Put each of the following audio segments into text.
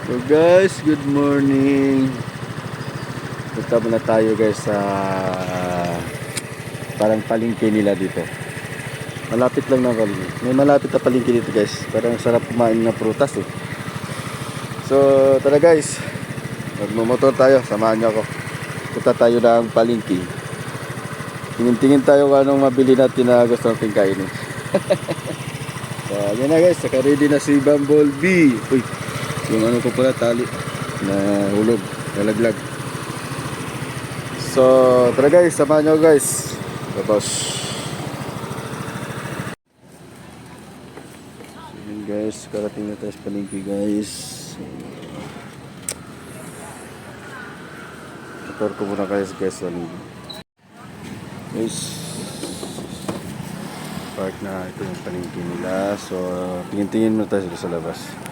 So guys, good morning. Punta muna tayo guys sa parang palengke nila dito. Malapit lang na palengke. May malapit na palengke dito guys. Parang sarap kumain ng prutas eh. So tara guys, magmumotor tayo. Samahan niyo ako. Punta tayo ng palengke. Tingin-tingin tayo kung anong mabili natin na gusto natin kainin. So yan na guys, saka ready na si Bumblebee. Uy, yung ano ko pala, tali na hulog, nalaglag. So tara guys, samahan nyo guys. Tapos yun guys, karating na tayo sa palengke guys. Motor ko muna guys sa palengke guys. Park na ito yung palengke nila. So tingin-tingin muna tayo sa labas.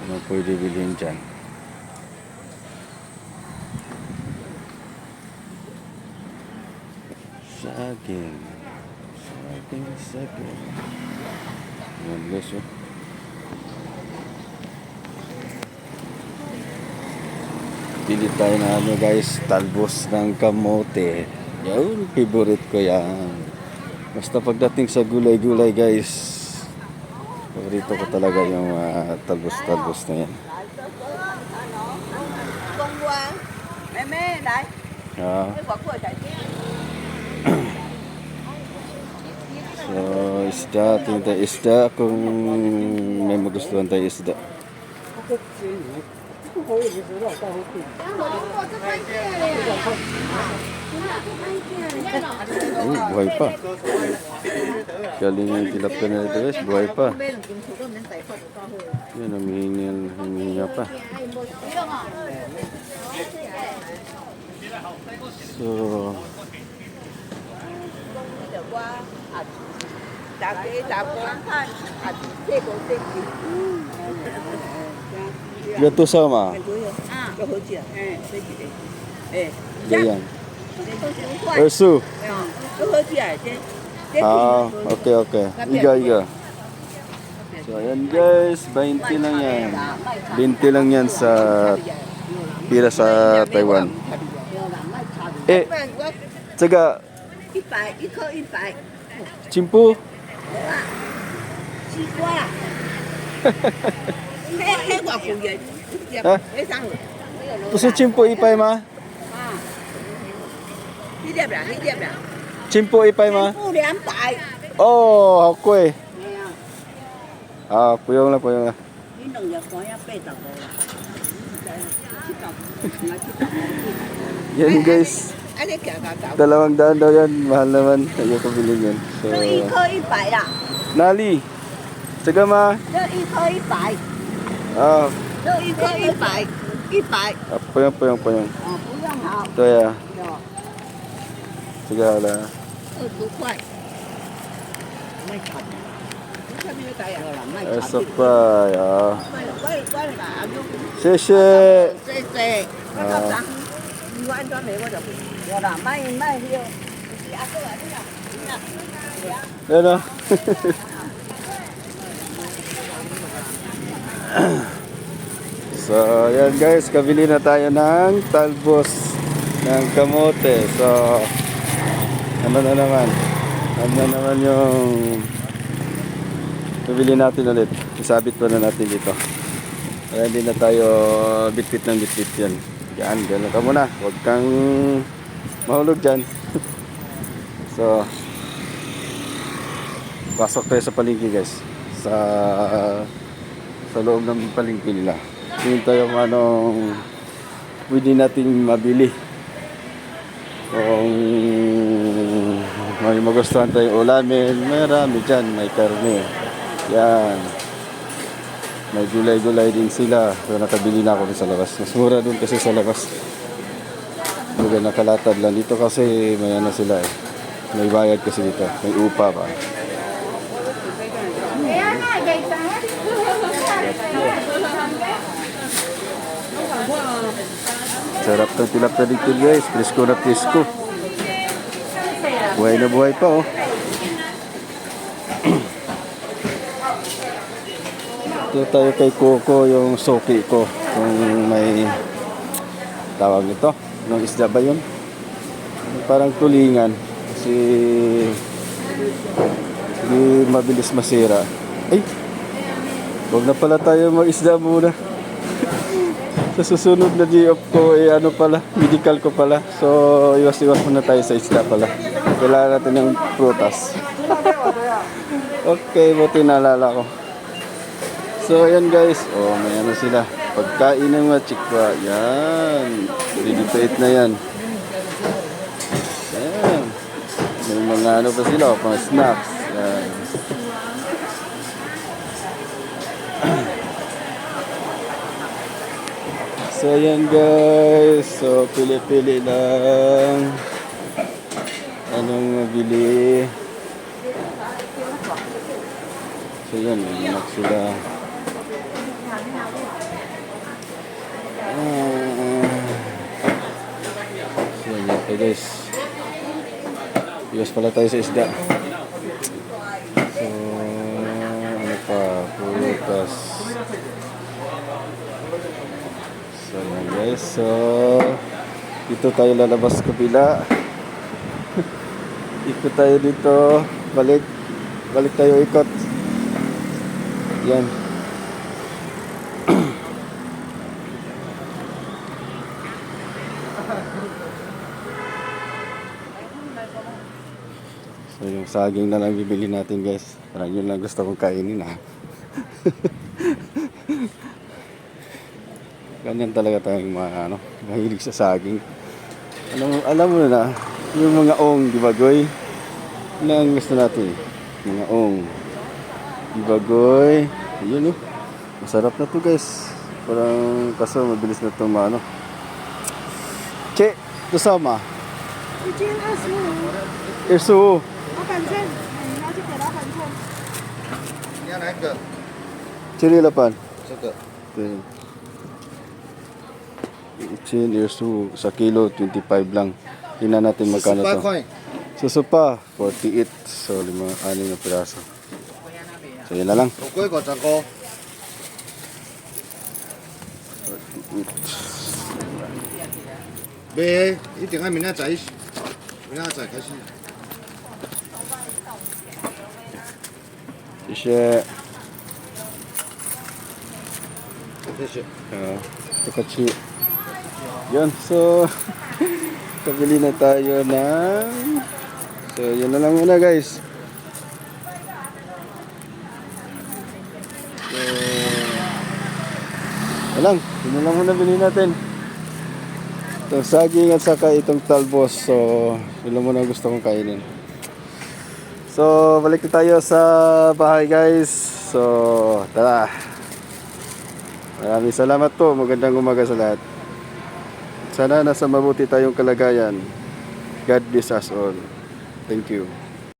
Ano pwede bilhin dyan? Saging. Yan guys, oh. Pili tayo na ano guys, talbos ng kamote. Yan, favorite ko yan. Basta pagdating sa gulay-gulay guys, favorito ko talaga yung talbos-talbos na yan. So, isda, tingin tayo isda kung may magustuhan tayo isda. Buhay pa. Galing yung tilapia na ito guys, buhay pa. Yan, humihinga pa. So gato sama. Ganyan. Ersu. Okay. Iga. So ayan guys, 20 lang yan. 20 lang yan sa pira sa Taiwan. Tsaga 100，一颗100。 Chimpu. 西瓜啦。黑寡妇也，没上。不是chimpu ipay吗？一粒啦，一粒啦。chimpu ipay吗？不200。哦，好贵。啊，不用了。你两日关呀85啦。Yan guys. 200 daw yan. Mahal naman. Ayoko bilhin yan. So, 这一颗100啦。 Nali. Tsaga ma. 这一颗100。 Ah. 这一颗100。100。Payong. 哦，不用好。对呀。Tsaga la. 20块。卖惨。Asa pa. Ah. 谢谢。谢谢。你安装美国就有啦，卖了。Yan o. So, yan guys, kabili na tayo ng talbos ng kamote. So, ano na naman yung kabili natin ulit. Isabit pa na natin dito. Kaya hindi na tayo bitbit yan. Yan, gano'n ka muna. Huwag kang mahulog dyan. So, pasok tayo sa palengke guys. Sa loob ng palengke nila. Tingin tayo kung anong pwede nating mabili. Kung may magustuhan tayong ulamin, marami dyan. May karne. Yan. May gulay-gulay din sila. Pero nakabili na ako sa labas. Mas mura dun kasi sa labas. Mga nakalatad lang. Dito kasi may ano sila eh. May bayad kasi dito. May upa pa. Sarap ng tilapia dito guys. Presko na presko. Buhay na buhay pa oh. Ito tayo kay Coco yung soki ko. Kung may tawag nito. Anong isda ba yun? Parang tulingan. Kasi hindi mabilis masira. Ay! Huwag na pala tayo mag-isda muna. Sa susunod na G-off ko, ano pala, medical ko pala. So, iwas-iwas muna tayo sa isda pala. Kailangan natin ng prutas. Okay, buti naalala ko. So, ayan guys. Oh, may ano sila. Pagkain ng mga chikwa. Yan. Ready to eat na yan. Yan. May mga ano pa sila, mga snacks. Yan. So yan guys, so pili-pili lang anong mabili. So yan, may anak sila. So yan guys, iwas pala tayo sa isda. So ano pa, prutas. So yan guys, so dito tayo lalabas kabila. Ikot tayo dito, balik tayo ikot. Yan. So yung saging na lang bibili natin guys. Parang yun lang gusto kong kainin ha. Ganyan talaga tayong mga mahilig sa saging. Alam mo na, yung mga ong, di ba goy? Yun ang gusto natin. Mga ong. Di ba goy? Yun oh. Masarap na to guys. Parang kaso mabilis na itong ano. Che, ito sama. 一斤25， Irsu. 老板券，你要去给老板券。你要哪个？ Chili lapan. 这个。 Chin Irsu sa kilo 25 lang. Tingnan natin magkano 18 to. 块。 Susupa 48. So 6 na piraso. So yan na lang. 五龟55。 买一定要明仔载，明仔载开始。谢谢。谢谢。Takachi. Yan. So kabili na tayo ng so yun na lang muna guys. So yun lang. Yun na lang muna bilhin natin. Itong saging at saka itong talbos. So yun lang muna gusto kong kainin. So balik na tayo sa bahay guys. So tara. Maraming salamat po. Magandang umaga sa lahat. Sana nasa mabuti tayong kalagayan. God bless us all. Thank you.